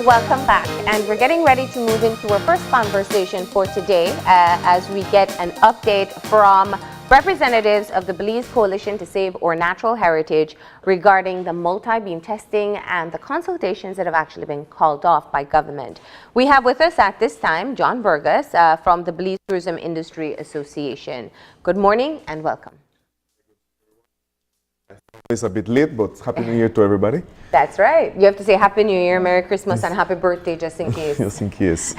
welcome back. And we're getting ready to move into our first conversation for today as we get an update from representatives of the Belize Coalition to Save Our Natural Heritage regarding the multi-beam testing and the consultations that have actually been called off by government. We have with us at this time John Burgos from the Belize Tourism Industry Association. Good morning and welcome. It's a bit late, but Happy New Year to everybody. That's right. You have to say Happy New Year, Merry Christmas, and Happy Birthday just in case. Just in case.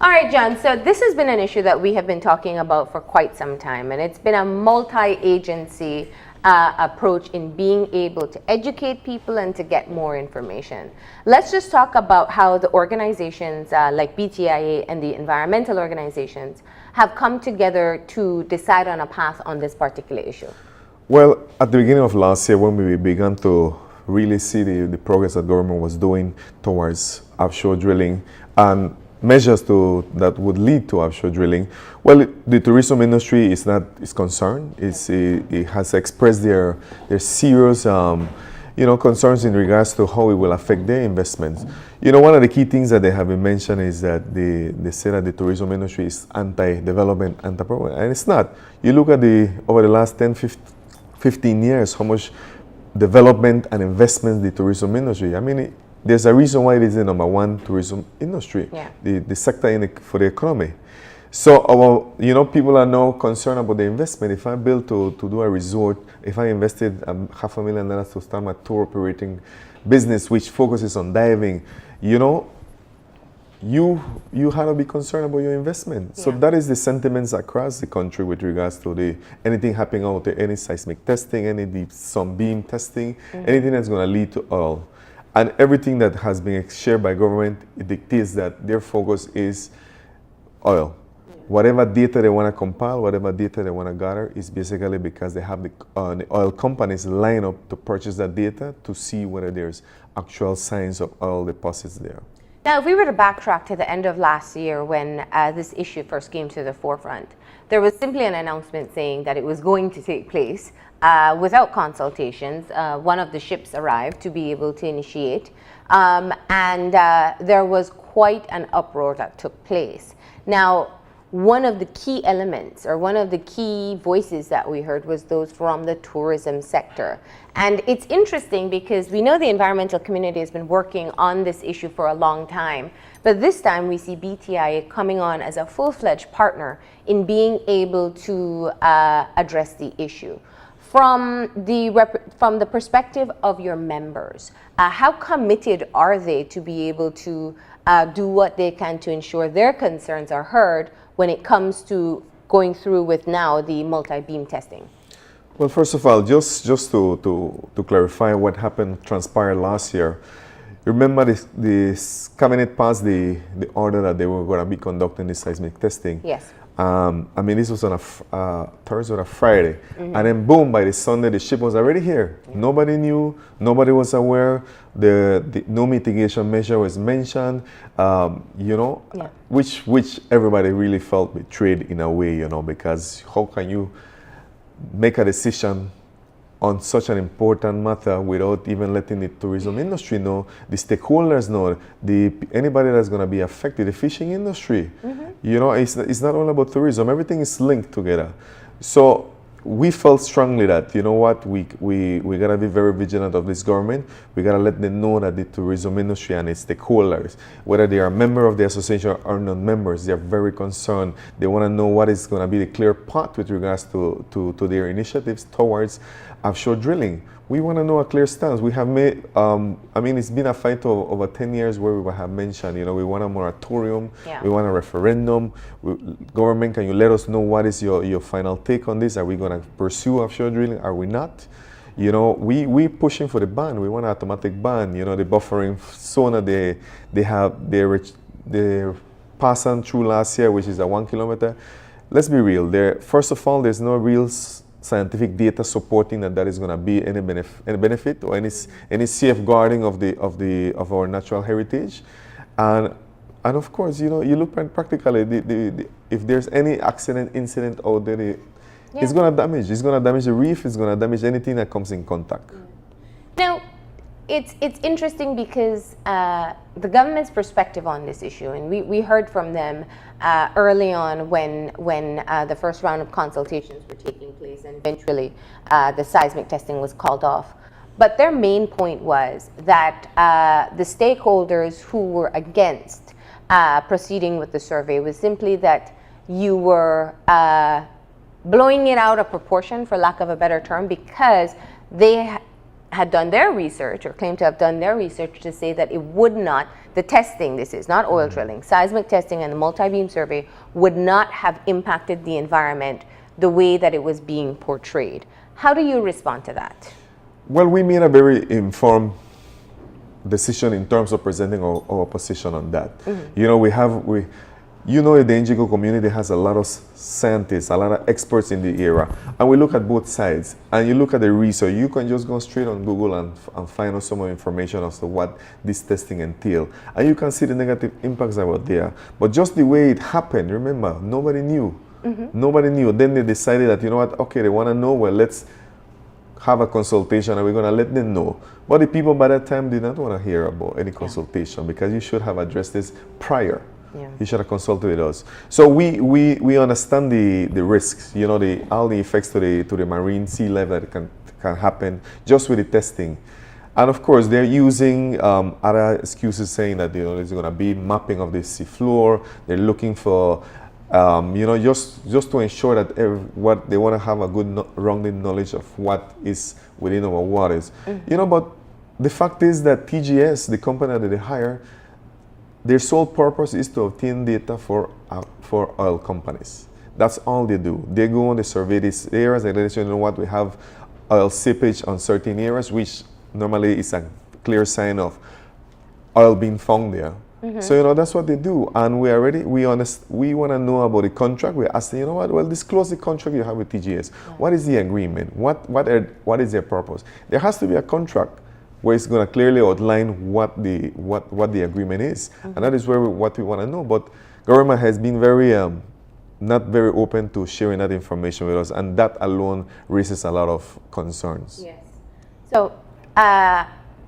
All right, John. So this has been an issue that we have been talking about for quite some time, and it's been a multi-agency approach in being able to educate people and to get more information. Let's just talk about how the organizations like BTIA and the environmental organizations have come together to decide on a path on this particular issue. Well, at the beginning of last year, when we began to really see the progress that government was doing towards offshore drilling and measures that would lead to offshore drilling, well, the tourism industry is concerned. It has expressed their serious concerns in regards to how it will affect their investments. One of the key things that they have been mentioned is that they say that the tourism industry is anti-development, anti-progress, and it's not. You look at over the last 15 years, how much development and investment the tourism industry. I mean, there's a reason why it is the #1 tourism industry, the sector for the economy. So people are now concerned about the investment. If I build to do a resort, if I invested $500,000 to start my tour operating business, which focuses on diving, you have to be concerned about your investment. Yeah. So that is the sentiments across the country with regards to anything happening out there, any seismic testing, any deep some beam testing, anything that's going to lead to oil. And everything that has been shared by government, it dictates that their focus is oil. Yeah. Whatever data they want to compile, whatever data they want to gather is basically because they have the oil companies line up to purchase that data to see whether there's actual signs of oil deposits there. Now, if we were to backtrack to the end of last year when this issue first came to the forefront, there was simply an announcement saying that it was going to take place without consultations. One of the ships arrived to be able to initiate, and there was quite an uproar that took place. Now, one of the key elements or one of the key voices that we heard was those from the tourism sector. And it's interesting because we know the environmental community has been working on this issue for a long time, but this time we see BTIA coming on as a full-fledged partner in being able to address the issue. From the perspective of your members, how committed are they to be able to do what they can to ensure their concerns are heard when it comes to going through with now the multi-beam testing? Well, first of all, just to clarify what transpired last year, remember the cabinet passed the order that they were going to be conducting the seismic testing. Yes. I mean, this was on a Thursday or a Friday. And then boom, by the Sunday, the ship was already here. Yeah. Nobody knew, nobody was aware, no mitigation measure was mentioned, which everybody really felt betrayed in a way, because how can you make a decision on such an important matter without even letting the tourism industry know, the stakeholders know, anybody that's going to be affected, the fishing industry. It's not all about tourism. Everything is linked together. So we felt strongly that, we got to be very vigilant of this government. We got to let them know that the tourism industry and its stakeholders, whether they are a member of the association or not members, they're very concerned. They want to know what is going to be the clear path with regards to their initiatives towards offshore drilling. We want to know a clear stance. We have made, it's been a fight over 10 years where we have mentioned, we want a moratorium, we want a referendum. Government, can you let us know what is your final take on this? Are we going to pursue offshore drilling? Are we not? We pushing for the ban. We want an automatic ban. The buffering zone they're passing through last year, which is a 1 kilometer. Let's be real. First of all, there's no real scientific data supporting that is going to be any benefit or any safeguarding of our natural heritage, and of course, you look practically if there's any incident out there, it's going to damage the reef. It's going to damage anything that comes in contact. Now, It's interesting because the government's perspective on this issue, and we heard from them early on when the first round of consultations were taking place, and eventually the seismic testing was called off. But their main point was that the stakeholders who were against proceeding with the survey was simply that you were blowing it out of proportion, for lack of a better term, because they had done their research, or claimed to have done their research, to say that it would not, the testing, this is not oil drilling, seismic testing and the multi-beam survey would not have impacted the environment the way that it was being portrayed. How do you respond to that? Well, we made a very informed decision in terms of presenting our position on that. You know, the NGO community has a lot of scientists, a lot of experts in the area, and we look at both sides. And you look at the research, you can just go straight on Google and find out some more information as to what this testing entails. And you can see the negative impacts that were there. But just the way it happened, remember, nobody knew. Nobody knew. Then they decided that, you know what, okay, they want to know, well, let's have a consultation and we're going to let them know. But the people by that time did not want to hear about any consultation, because you should have addressed this prior. You should have consulted with us. So we understand the risks, you know, all the effects to the marine sea level that can happen just with the testing. And of course, they're using other excuses, saying that, you know, there's going to be mapping of the sea floor. They're looking for, you know, just to ensure that what they want to have a good rounded knowledge of what is within our waters. You know, but the fact is that TGS, the company that they hire, their sole purpose is to obtain data for oil companies. That's all they do. They go on, they survey these areas, and let you know what, we have oil seepage on certain areas, which normally is a clear sign of oil being found there. So, you know, that's what they do. And we want to know about the contract. We ask them, you know what, well, disclose the contract you have with TGS. What is the agreement? What is their purpose? There has to be a contract where it's going to clearly outline what the agreement is. And that is what we want to know. But government has been very not very open to sharing that information with us, and that alone raises a lot of concerns. Yes. So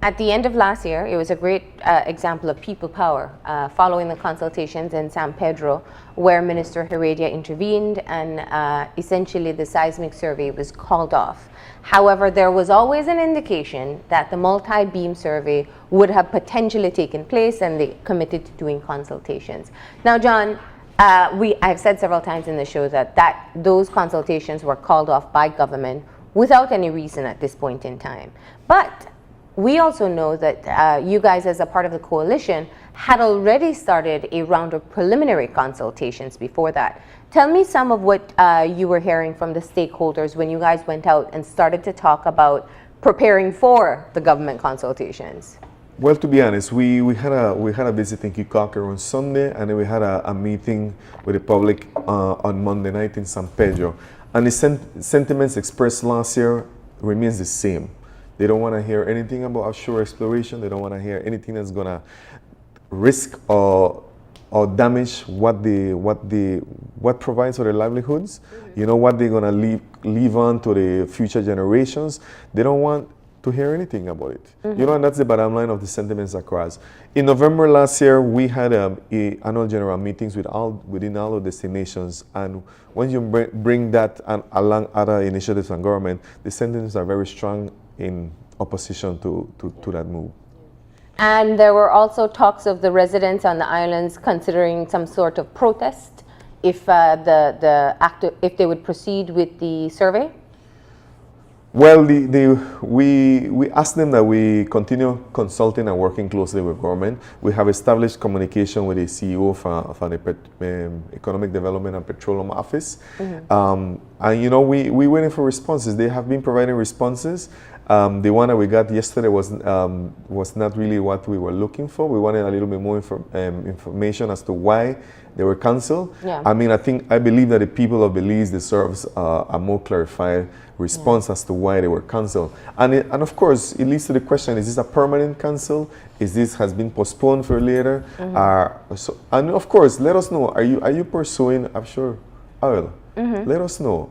at the end of last year, it was a great example of people power, following the consultations in San Pedro, where Minister Heredia intervened, and essentially the seismic survey was called off. However, there was always an indication that the multi-beam survey would have potentially taken place, and they committed to doing consultations. Now, John, I've said several times in the show that those consultations were called off by government without any reason at this point in time. But we also know that you guys, as a part of the coalition, had already started a round of preliminary consultations before that. Tell me some of what you were hearing from the stakeholders when you guys went out and started to talk about preparing for the government consultations. Well, to be honest, we had a visit in Kikaker on Sunday, and then we had a meeting with the public on Monday night in San Pedro. And the sentiments expressed last year remains the same. They don't want to hear anything about offshore exploration. They don't want to hear anything that's going to risk or damage what provides for their livelihoods. You know, what they're going to leave on to the future generations. They don't want to hear anything about it. You know, and that's the bottom line of the sentiments across. In November last year, we had annual general meetings within all of destinations, and when you bring that along other initiatives and government, the sentiments are very strong in opposition to that move. And there were also talks of the residents on the islands considering some sort of protest if if they would proceed with the survey. Well, we asked them that we continue consulting and working closely with government. We have established communication with the CEO for the Economic Development and Petroleum Office. And, you know, we're waiting for responses. They have been providing responses. The one that we got yesterday was not really what we were looking for. We wanted a little bit more information as to why they were canceled. I mean, I believe that the people of Belize deserves a more clarified response as to why they were canceled. And of course, it leads to the question: is this a permanent cancel? Is this has been postponed for later? And of course, let us know. Are you pursuing offshore oil? Let us know.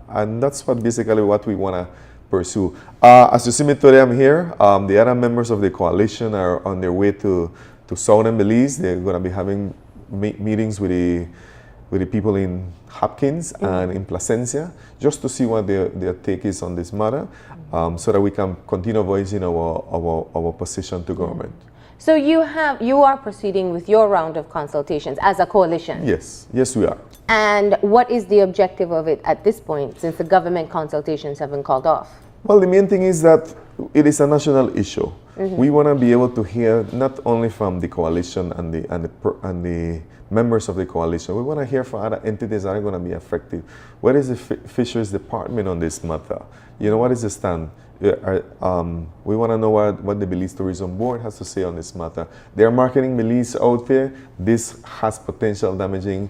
And that's basically what we want to pursue. As you see me today, I'm here. The other members of the coalition are on their way to Southern Belize. They're going to be having meetings with the people in Hopkins and in Placencia, just to see what their take is on this matter, so that we can continue voicing our position to government. So you are proceeding with your round of consultations as a coalition? Yes, we are. And what is the objective of it at this point, since the government consultations have been called off? Well, the main thing is that it is a national issue. We want to be able to hear not only from the coalition and the members of the coalition. We want to hear from other entities that are going to be affected. What is the Fisheries Department on this matter? What is the stand? We want to know what the Belize Tourism Board has to say on this matter. They are marketing Belize out there. This has potential damaging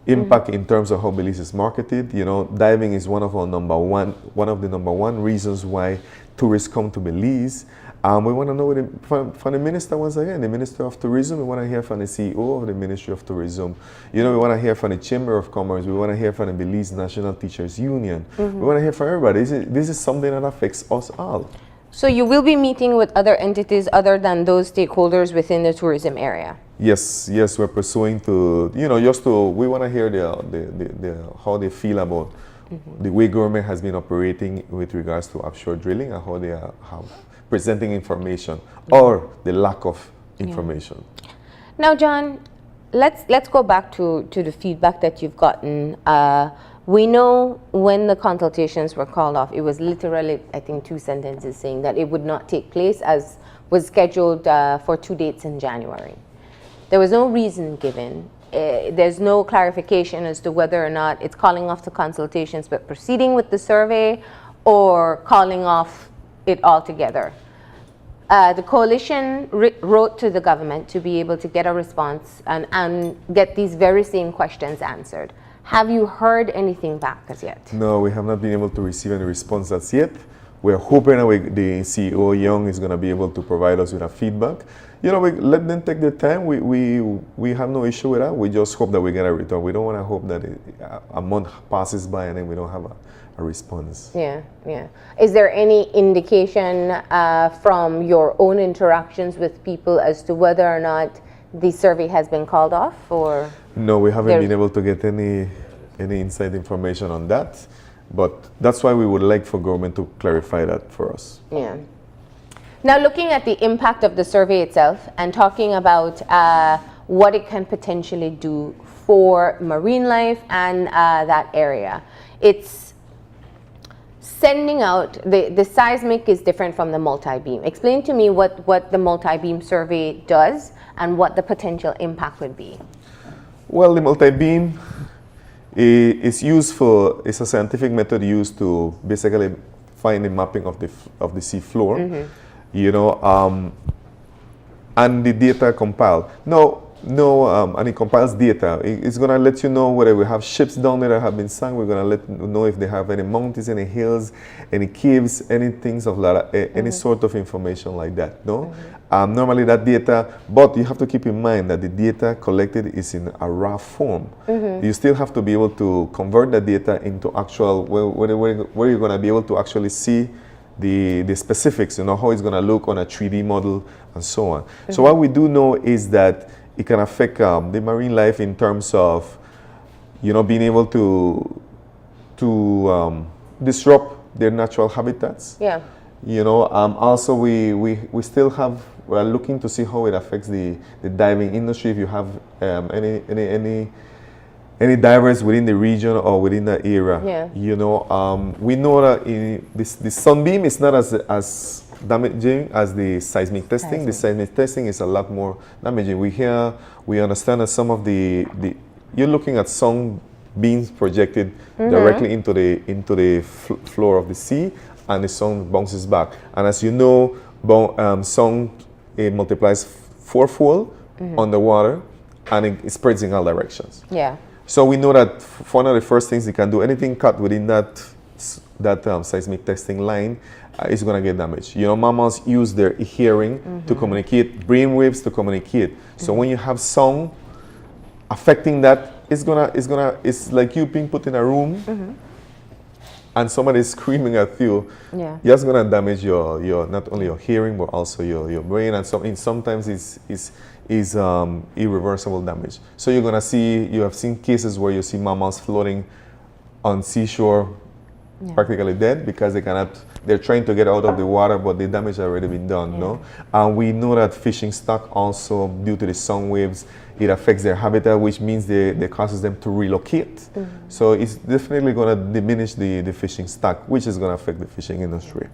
impact in terms of how Belize is marketed. Diving is one of the number one reasons why tourists come to Belize. We want to know from the minister once again, the Minister of Tourism. We want to hear from the CEO of the Ministry of Tourism. We want to hear from the Chamber of Commerce. We want to hear from the Belize National Teachers Union. We want to hear from everybody. This is something that affects us all. So you will be meeting with other entities other than those stakeholders within the tourism area? Yes, we're pursuing we want to hear how they feel about the way government has been operating with regards to offshore drilling and how they are presenting information or the lack of information. Now, John, let's go back to the feedback that you've gotten. We know when the consultations were called off, it was literally, I think, 2 sentences saying that it would not take place as was scheduled for 2 dates in January. There was no reason given. There's no clarification as to whether or not it's calling off the consultations but proceeding with the survey or calling off it altogether. The coalition wrote to the government to be able to get a response and get these very same questions answered. Have you heard anything back as yet? No, we have not been able to receive any response as yet. We're hoping that the CEO Young is going to be able to provide us with a feedback. We let them take their time. We have no issue with that. We just hope that we get a return. We don't want to hope that a month passes by and then we don't have a response. Yeah. Is there any indication from your own interactions with people as to whether or not the survey has been called off, or? No, we haven't been able to get any inside information on that. But that's why we would like for government to clarify that for us. Yeah. Now, looking at the impact of the survey itself and talking about what it can potentially do for marine life and that area, it's sending out, the seismic is different from the multi-beam. Explain to me what the multi-beam survey does and what the potential impact would be. Well, the multi-beam is it's a scientific method used to basically find the mapping of the sea floor, and the data compiled. And it compiles data. It's going to let you know whether we have ships down there that have been sunk. We're going to let you know if they have any mountains, any hills, any caves, any things of that, any sort of information like that. Normally that data, but you have to keep in mind that the data collected is in a raw form. You still have to be able to convert the data into actual, where you're going to be able to actually see the specifics, how it's going to look on a 3D model and so on. So what we do know is that it can affect the marine life in terms of, being able to disrupt their natural habitats. Yeah. Also we still we're looking to see how it affects the diving industry. If you have any divers within the region or within the area, we know that the sunbeam is not as damaging as the seismic testing. The seismic testing is a lot more damaging. We understand that some of you're looking at sunbeams projected directly into the floor of the sea, and the sun bounces back. And as you know, sun multiplies fourfold underwater, and it spreads in all directions. Yeah. So we know that one of the first things you can do, anything cut within that seismic testing line is going to get damaged. Mammals use their hearing to communicate, brain waves to communicate. So when you have sound affecting that, it's like you being put in a room and somebody's screaming at you, Yeah. that's gonna damage your not only your hearing but also your brain, and sometimes is irreversible damage. So you have seen cases where you see mammals floating on seashore, practically dead because they're trying to get out of the water, but the damage has already been done. No, and we know that fishing stock also, due to the sound waves, it affects their habitat, which means it causes them to relocate. So it's definitely going to diminish the fishing stock, which is going to affect the fishing industry.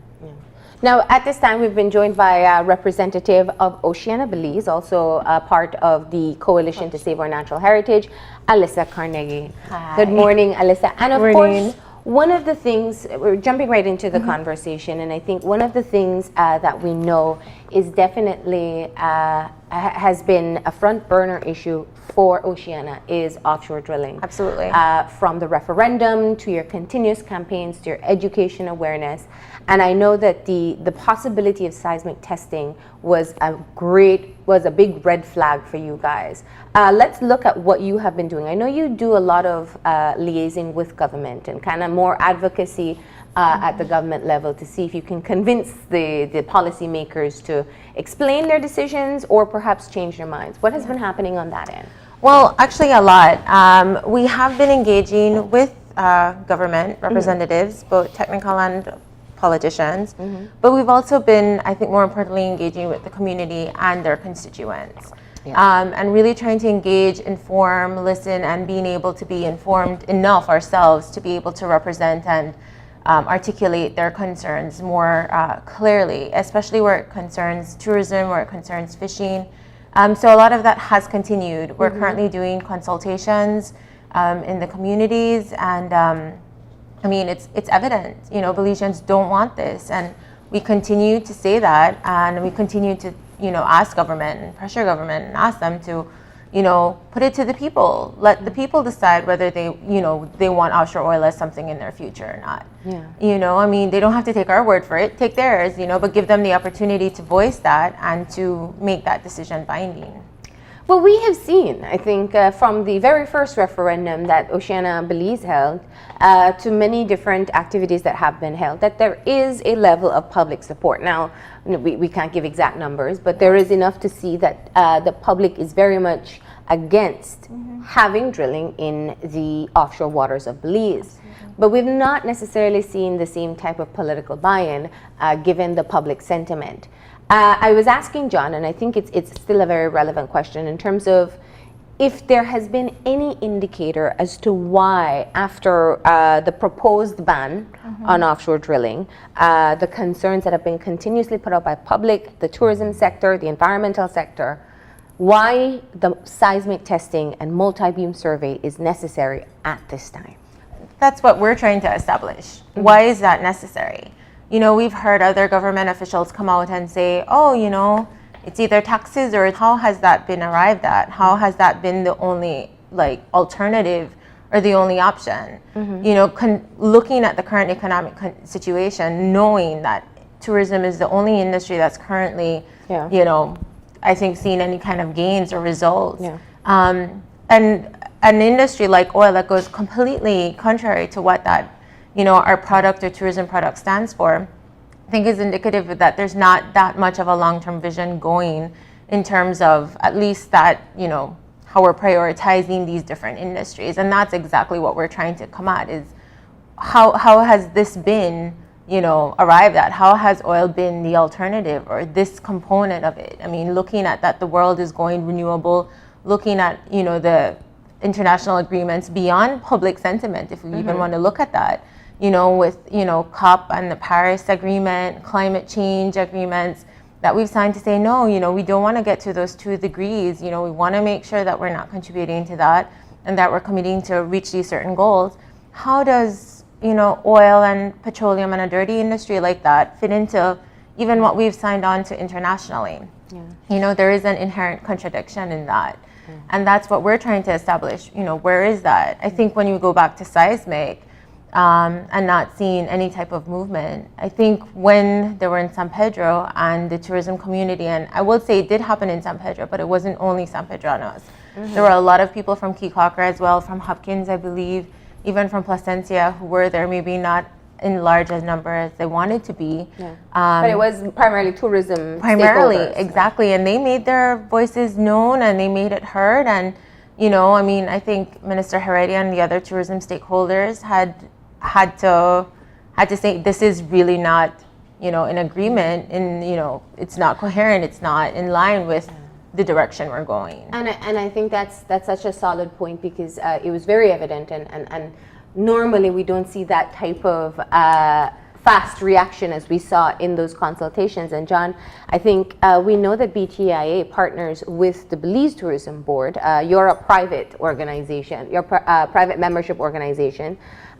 Now, at this time, we've been joined by a representative of Oceana Belize, also part of the Coalition to Save Our Natural Heritage, Alyssa Carnegie. Hi. Good morning, Alyssa. And of Morning. course, one of the things, we're jumping right into the conversation, and I think one of the things that we know is definitely has been a front burner issue for Oceana is offshore drilling. Absolutely. From the referendum to your continuous campaigns to your education awareness. And I know that the possibility of seismic testing was a big red flag for you guys. Let's look at what you have been doing. I know you do a lot of liaising with government and kind of more advocacy at the government level to see if you can convince the policymakers to explain their decisions or perhaps change their minds. What has been happening on that end? Well, actually a lot. We have been engaging with government representatives, both technical and politicians, but we've also been, I think more importantly, engaging with the community and their constituents. And really trying to engage, inform, listen, and being able to be informed enough ourselves to be able to represent and articulate their concerns more clearly, especially where it concerns tourism, where it concerns fishing. So a lot of that has continued. We're currently doing consultations in the communities, and I mean, it's evident, Belizeans don't want this, and we continue to say that, and we continue to, ask government and pressure government and ask them to, put it to the people. Let the people decide whether they want offshore oil as something in their future or not. I mean, they don't have to take our word for it, take theirs, but give them the opportunity to voice that and to make that decision binding. Well, we have seen, I think, from the very first referendum that Oceana Belize held to many different activities that have been held, that there is a level of public support. Now, we can't give exact numbers, but there is enough to see that the public is very much against having drilling in the offshore waters of Belize. But we've not necessarily seen the same type of political buy-in given the public sentiment. I was asking John, and I think it's still a very relevant question in terms of if there has been any indicator as to why, after the proposed ban on offshore drilling, the concerns that have been continuously put out by public, the tourism sector, the environmental sector, why the seismic testing and multi-beam survey is necessary at this time. That's what we're trying to establish. Why is that necessary? We've heard other government officials come out and say, it's either taxes, or how has that been arrived at? How has that been the only alternative or the only option? Looking at the current economic situation, knowing that tourism is the only industry that's currently, I think seeing any kind of gains or results. And an industry like oil that goes completely contrary to what that our product or tourism product stands for, I think is indicative that there's not that much of a long-term vision going in terms of at least that, how we're prioritizing these different industries. And that's exactly what we're trying to come at is how has this been, arrived at? How has oil been the alternative or this component of it? I mean, looking at that the world is going renewable, looking at, the international agreements beyond public sentiment, if we even want to look at that. With, COP and the Paris Agreement, climate change agreements that we've signed to say, no, we don't want to get to those 2 degrees. We want to make sure that we're not contributing to that and that we're committing to reach these certain goals. How does, oil and petroleum and a dirty industry like that fit into even what we've signed on to internationally? There is an inherent contradiction in that. And that's what we're trying to establish. Where is that? I think when you go back to seismic, and not seeing any type of movement. I think when they were in San Pedro and the tourism community, and I will say it did happen in San Pedro, but it wasn't only San Pedroanos. There were a lot of people from Key Cockrell as well, from Hopkins, I believe, even from Placencia, who were there, maybe not in large as number as they wanted to be. Yeah. But it was primarily tourism Primarily, stakeholders, exactly. And they made their voices known and they made it heard. And, you know, I mean, I think Minister Heredia and the other tourism stakeholders had to say this is really not, you know, in agreement, and, you know, it's not coherent, it's not in line with the direction we're going. And I think that's such a solid point, because it was very evident, and normally we don't see that type of fast reaction as we saw in those consultations. And John, I think we know that BTIA partners with the Belize Tourism Board. You're a private organization, you're a private membership organization.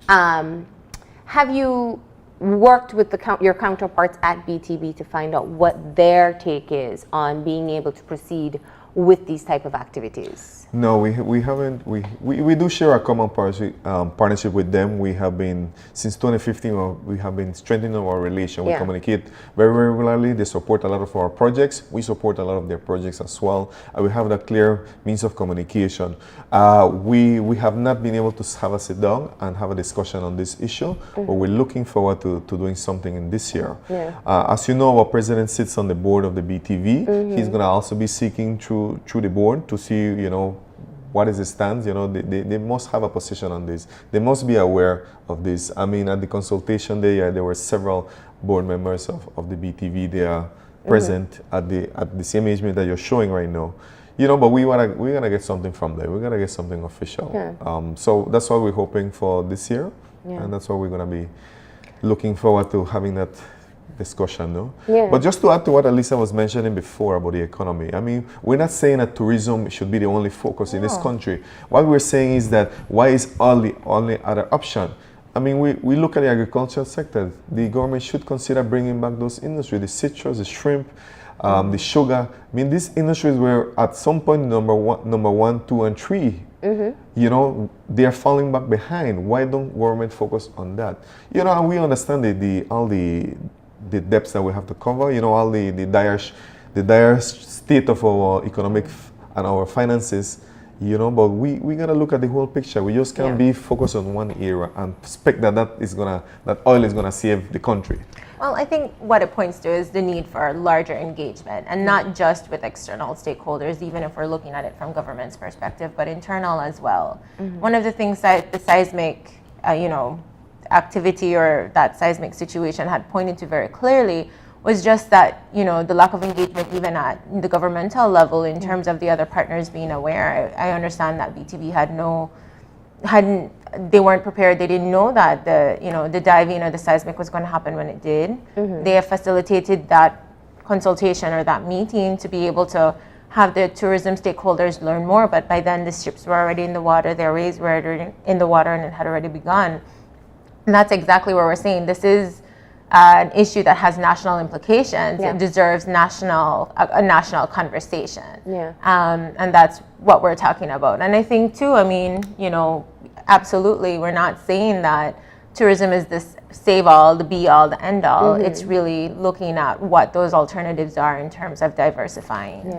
Have you worked with your counterparts at BTB to find out what their take is on being able to proceed with these type of activities? No, we haven't. We do share a common partnership with them. We have been, since 2015, we have been strengthening our relation. We communicate very regularly. They support a lot of our projects. We support a lot of their projects as well. We have that clear means of communication. We have not been able to have a sit down and have a discussion on this issue, but we're looking forward to doing something in this year. As you know, our president sits on the board of the BTV. He's going to also be seeking through the board to see, you know, what is the stance. You know, they must have a position on this. They must be aware of this. I mean, at the consultation there were several board members of the BTV. They are present at the same engagement that you're showing right now. You know, but we're gonna get something from there. We're gonna get something official. So that's what we're hoping for this year, and that's what we're gonna be looking forward to, having that discussion, no? But just to add to what Alyssa was mentioning before about the economy, I mean, we're not saying that tourism should be the only focus in this country. What we're saying is that, why is all the only other option? I mean, we look at the agricultural sector. The government should consider bringing back those industries, the citrus, the shrimp, the sugar. I mean, these industries were at some point number one, two, and three. You know, they are falling back behind. Why don't government focus on that? You know, and we understand all the debts that we have to cover, you know, all the dire state of our economic and our finances, you know, but we gotta look at the whole picture. We just can't be focused on one area and expect that oil is gonna save the country. Well, I think what it points to is the need for larger engagement, and not just with external stakeholders, even if we're looking at it from government's perspective, but internal as well. One of the things that the seismic, you know, activity, or that seismic situation had pointed to very clearly, was just that, you know, the lack of engagement even at the governmental level in terms of the other partners being aware. I understand that BTB they weren't prepared. They didn't know that the diving or the seismic was going to happen when it did. They have facilitated that consultation or that meeting to be able to have the tourism stakeholders learn more, but by then the ships were already in the water, their rays were already in the water, and it had already begun. And that's exactly what we're saying. This is an issue that has national implications. It deserves a national conversation. And that's what we're talking about. And I think too, I mean, you know, absolutely, we're not saying that tourism is this save all, the be all, the end all. It's really looking at what those alternatives are in terms of diversifying.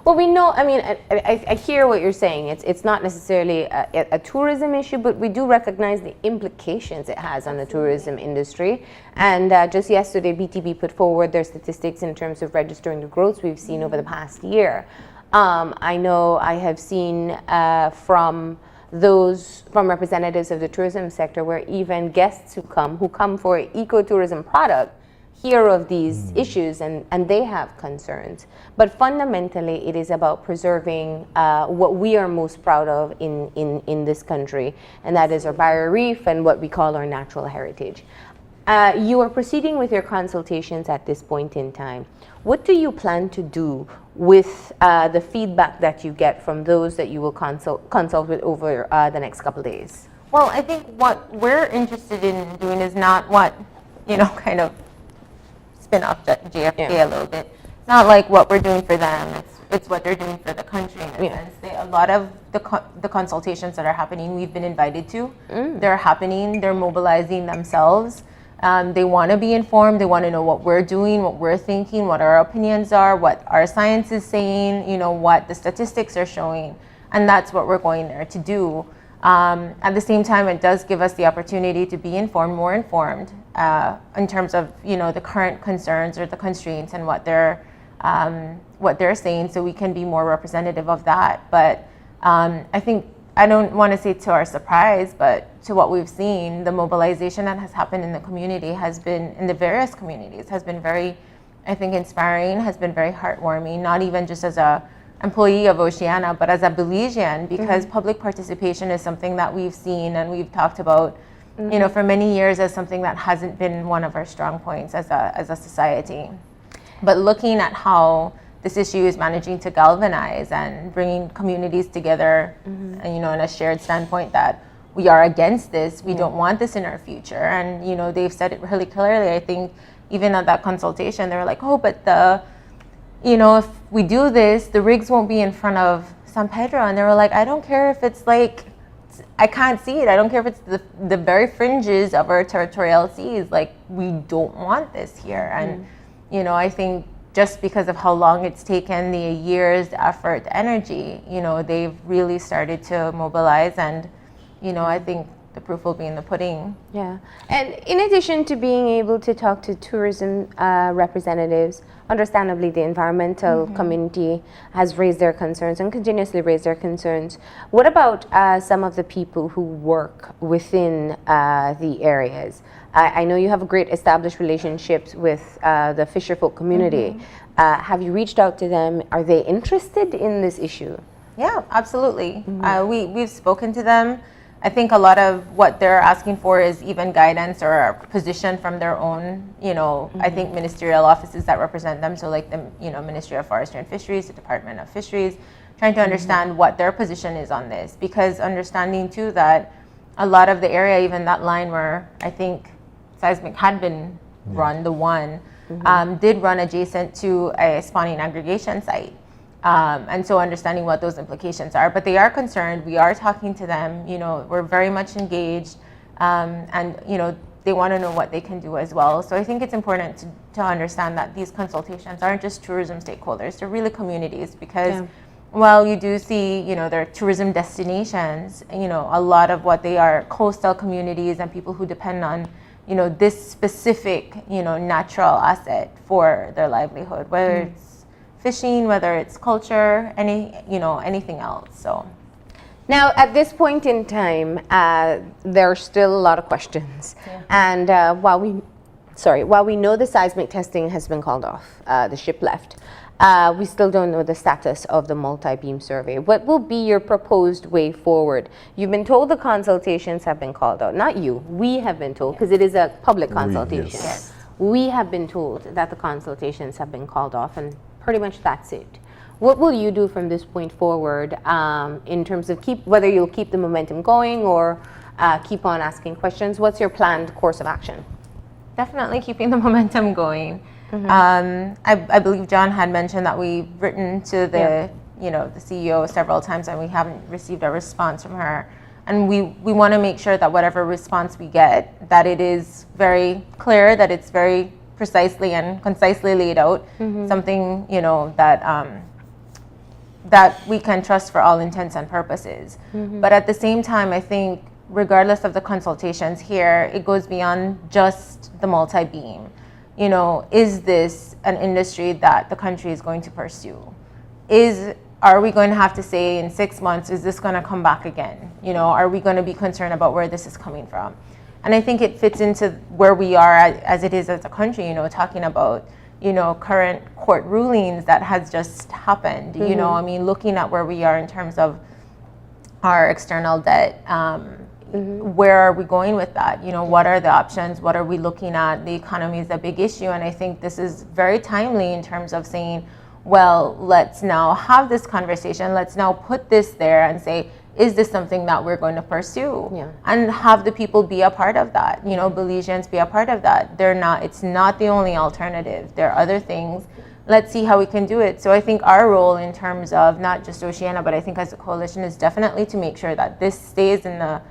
Well, we know, I mean, I hear what you're saying. It's not necessarily a tourism issue, but we do recognize the implications it has on the tourism industry. And just yesterday, BTB put forward their statistics in terms of registering the growth we've seen over the past year. I know I have seen from representatives of the tourism sector, where even guests who come for an ecotourism product hear of these issues, and they have concerns. But fundamentally, it is about preserving what we are most proud of in this country, and that is our barrier reef and what we call our natural heritage. You are proceeding with your consultations at this point in time. What do you plan to do with the feedback that you get from those that you will consult with over the next couple of days? Well, I think what we're interested in doing is not what, you know, kind of spin off JFK a little bit. It's not like what we're doing for them. It's what they're doing for the country in a sense. A lot of the consultations that are happening, we've been invited to. They're happening. They're mobilizing themselves. They want to be informed. They want to know what we're doing, what we're thinking, what our opinions are, what our science is saying, you know, what the statistics are showing. And that's what we're going there to do. At the same time, it does give us the opportunity to be informed, more informed in terms of the current concerns or the constraints and what they're saying, so we can be more representative of that. But I think, I don't want to say to our surprise, but to what we've seen, the mobilization that has happened in the community in the various communities has been very, I think, inspiring, has been very heartwarming, not even just as a employee of Oceana, but as a Belizean, because public participation is something that we've seen and we've talked about, for many years as something that hasn't been one of our strong points as a society. But looking at how this issue is managing to galvanize and bringing communities together, and, in a shared standpoint that we are against this, we don't want this in our future. And, they've said it really clearly. I think even at that consultation, they were like, oh, but if we do this, the rigs won't be in front of San Pedro. And they were like, I don't care if it's like, I can't see it. I don't care if it's the very fringes of our territorial seas. Like, we don't want this here. And, I think just because of how long it's taken, the years, effort, energy, they've really started to mobilize. And, I think the proof will be in the pudding. Yeah. And in addition to being able to talk to tourism representatives, understandably, the environmental community has raised their concerns and continuously raised their concerns. What about some of the people who work within the areas? I know you have great established relationships with the fisherfolk community. Have you reached out to them? Are they interested in this issue? Yeah, absolutely. We've spoken to them. I think a lot of what they're asking for is even guidance or a position from their own, I think ministerial offices that represent them. So like the, Ministry of Forestry and Fisheries, the Department of Fisheries, trying to understand what their position is on this. Because understanding too that a lot of the area, even that line where I think seismic had been run, the one, did run adjacent to a spawning aggregation site. And so understanding what those implications are, but they are concerned. We are talking to them, we're very much engaged, and they want to know what they can do as well. So I think it's important to understand that these consultations aren't just tourism stakeholders, they're really communities, because while you do see, their tourism destinations, a lot of what they are coastal communities and people who depend on, this specific, natural asset for their livelihood, whether it's fishing, whether it's culture, anything else. So now at this point in time, there are still a lot of questions. And while we know the seismic testing has been called off, the ship left, we still don't know the status of the multi-beam survey. What will be your proposed way forward? You've been told the consultations have been called out. Not you, we have been told, because it is a public consultation. We have been told that the consultations have been called off, and pretty much that's it. What will you do from this point forward in terms of whether you'll keep the momentum going or keep on asking questions? What's your planned course of action? Definitely keeping the momentum going. I believe John had mentioned that we've written to the the CEO several times and we haven't received a response from her. And we want to make sure that whatever response we get, that it is very clear, that it's very precisely and concisely laid out, something that we can trust for all intents and purposes. But at the same time, I think regardless of the consultations here, it goes beyond just the multi-beam. Is this an industry that the country is going to pursue? Are we going to have to say in 6 months, is this going to come back again? Are we going to be concerned about where this is coming from? And I think it fits into where we are as it is as a country, talking about, current court rulings that has just happened. Looking at where we are in terms of our external debt, where are we going with that? What are the options? What are we looking at? The economy is a big issue. And I think this is very timely in terms of saying, well, let's now have this conversation. Let's now put this there and say, is this something that we're going to pursue? And have the people be a part of that. Belizeans be a part of that. It's not the only alternative. There are other things. Let's see how we can do it. So I think our role in terms of not just Oceana, but I think as a coalition is definitely to make sure that this stays in the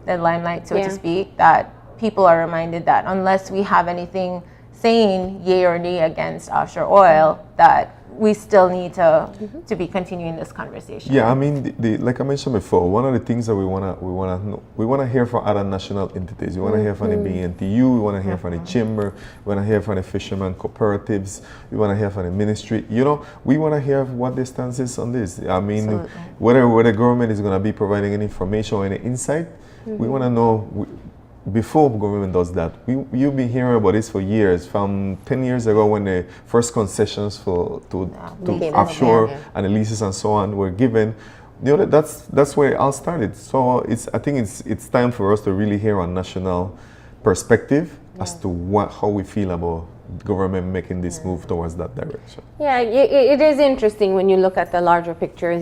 limelight, so to speak, that people are reminded that unless we have anything saying yay or nay against offshore oil, that we still need to be continuing this conversation. Yeah, I mean, like I mentioned before, one of the things that we wanna hear from other national entities. We wanna hear from the BNTU. We wanna hear from the chamber. We wanna hear from the fishermen cooperatives. We wanna hear from the ministry. You know, we wanna hear what their stance is on this. I mean, whether the government is gonna be providing any information or any insight, we wanna know. Before government does that, you've been hearing about this for years. From 10 years ago, when the first concessions to offshore and the leases and so on were given, you know, that's where it all started. So I think it's time for us to really hear a national perspective as to how we feel about government making this move towards that direction. Yeah, it is interesting when you look at the larger picture.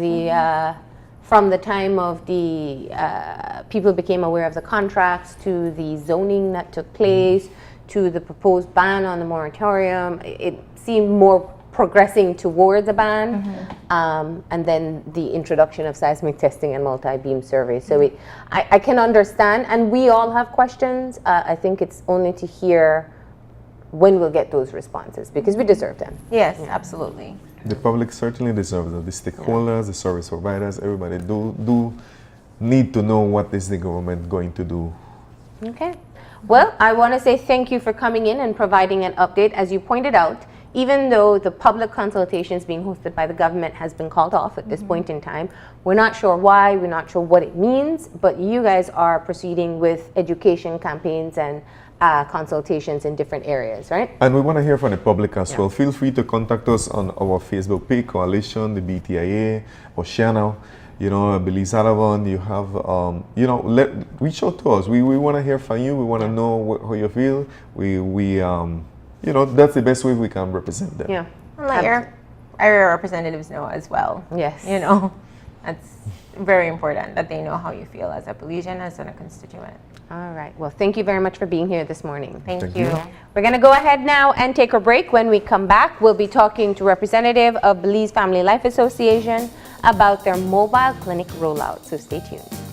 From the time of the people became aware of the contracts, to the zoning that took place, to the proposed ban on the moratorium, it seemed more progressing towards a ban, and then the introduction of seismic testing and multi-beam surveys. So I can understand, and we all have questions. I think it's only to hear when we'll get those responses, because we deserve them. Yes, absolutely. The public certainly deserves it. The stakeholders, the service providers, everybody do need to know what is the government going to do. Okay. Well, I want to say thank you for coming in and providing an update. As you pointed out, even though the public consultations being hosted by the government has been called off at this point in time, we're not sure why, we're not sure what it means, but you guys are proceeding with education campaigns and consultations in different areas, right? And we want to hear from the public as well. Feel free to contact us on our Facebook page, Coalition, the BTIA, Oceana, you know, Belize Alavon. You have, you know, reach out to us. We want to hear from you. We want to know how you feel. You know, that's the best way we can represent them. Yeah. And let your area representatives know as well. Yes. You know, that's very important that they know how you feel as a Belizean, as a constituent. All right. Well, thank you very much for being here this morning. Thank you. We're going to go ahead now and take a break. When we come back, we'll be talking to representative of Belize Family Life Association about their mobile clinic rollout. So stay tuned.